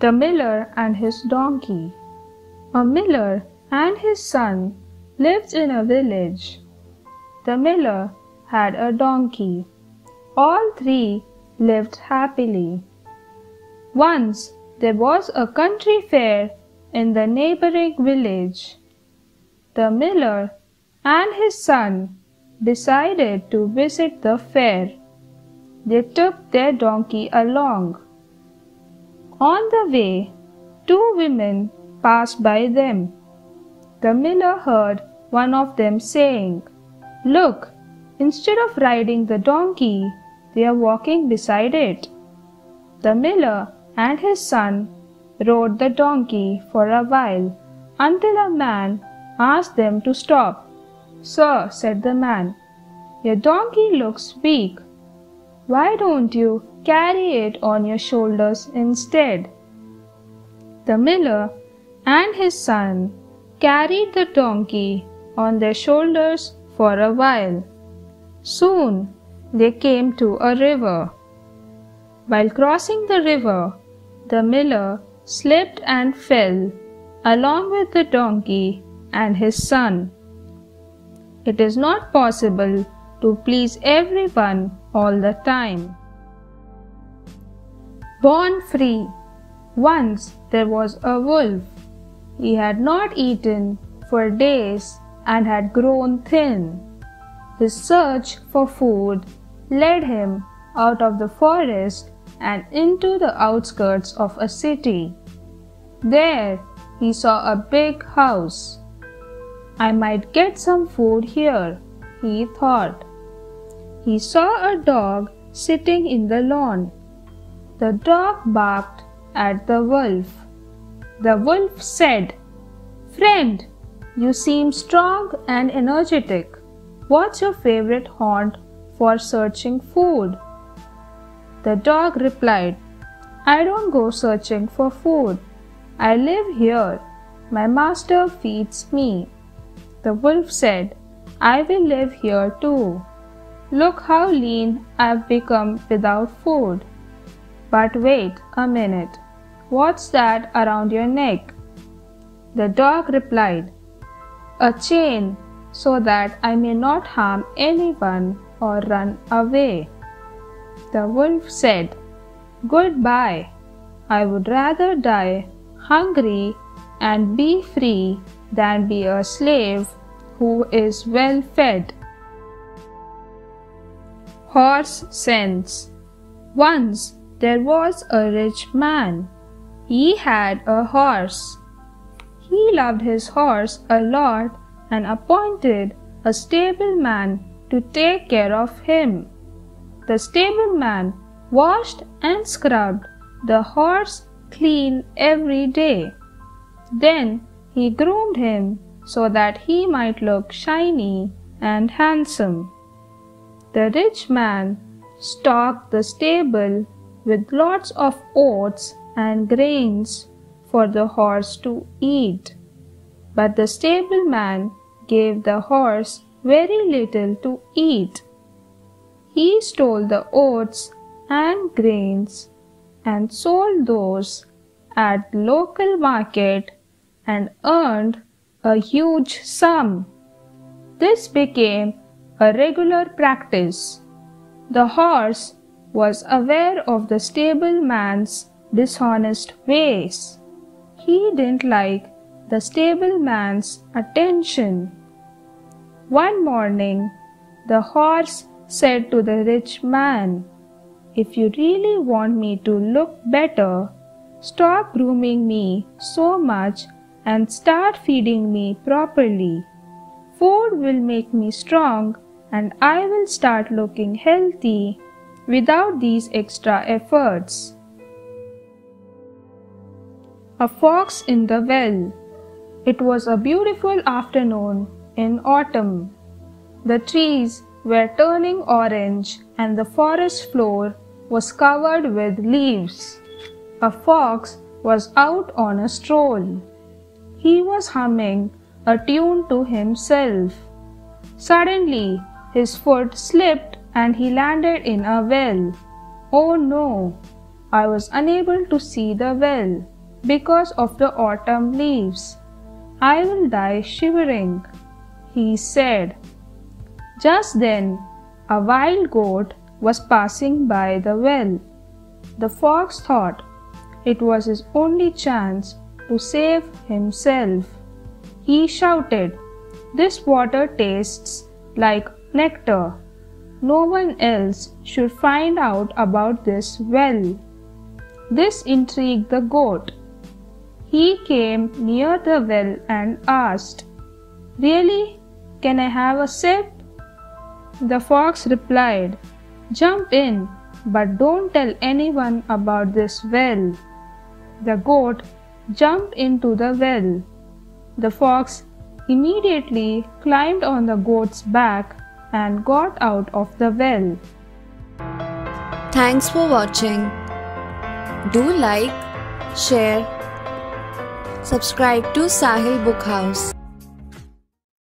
The Miller and His Donkey. A miller and his son lived in a village. The miller had a donkey. All three lived happily. Once there was a country fair in the neighboring village. The miller and his son decided to visit the fair. They took their donkey along. On the way, two women passed by them. The miller heard one of them saying, "Look, instead of riding the donkey, they are walking beside it." The miller and his son rode the donkey for a while until a man asked them to stop. "Sir," said the man, "your donkey looks weak. Why don't you carry it on your shoulders instead?" The miller and his son carried the donkey on their shoulders for a while. Soon they came to a river. While crossing the river, the miller slipped and fell along with the donkey and his son. It is not possible to please everyone all the time. Born free. Once there was a wolf. He had not eaten for days and had grown thin. His search for food led him out of the forest and into the outskirts of a city. There he saw a big house. "I might get some food here," he thought. He saw a dog sitting in the lawn. The dog barked at the wolf. The wolf said, "Friend, you seem strong and energetic. What's your favorite haunt for searching food?" The dog replied, "I don't go searching for food. I live here. My master feeds me." The wolf said, "I will live here too. Look how lean I've become without food." "But wait a minute. What's that around your neck?" The dog replied, "A chain, so that I may not harm anyone or run away." The wolf said, "Goodbye. I would rather die hungry and be free than be a slave who is well fed." Horse sense. Once there was a rich man. He had a horse. He loved his horse a lot and appointed a stableman to take care of him. The stableman washed and scrubbed the horse clean every day. Then he groomed him so that he might look shiny and handsome. The rich man stocked the stable with lots of oats and grains for the horse to eat. But the stableman gave the horse very little to eat. He stole the oats and grains and sold those at the local market and earned a huge sum. This became a regular practice. The horse was aware of the stableman's dishonest ways. He didn't like the stableman's attention. One morning, the horse said to the rich man, "If you really want me to look better, stop grooming me so much and start feeding me properly. Food will make me strong and I will start looking healthy without these extra efforts." A fox in the well. It was a beautiful afternoon in autumn. The trees were turning orange and the forest floor was covered with leaves. A fox was out on a stroll. He was humming a tune to himself. Suddenly, his foot slipped and he landed in a well. "Oh no! I was unable to see the well," because of the autumn leaves. I will die shivering, he said. Just then, a wild goat was passing by the well. The fox thought it was his only chance to save himself. He shouted, "This water tastes like nectar. No one else should find out about this well." This intrigued the goat. He came near the well and asked, "Really? Can I have a sip?" The fox replied, "Jump in, but don't tell anyone about this well." The goat jumped into the well. The fox immediately climbed on the goat's back and got out of the well. Thanks for watching. Do like, share, subscribe to Sahil Book House.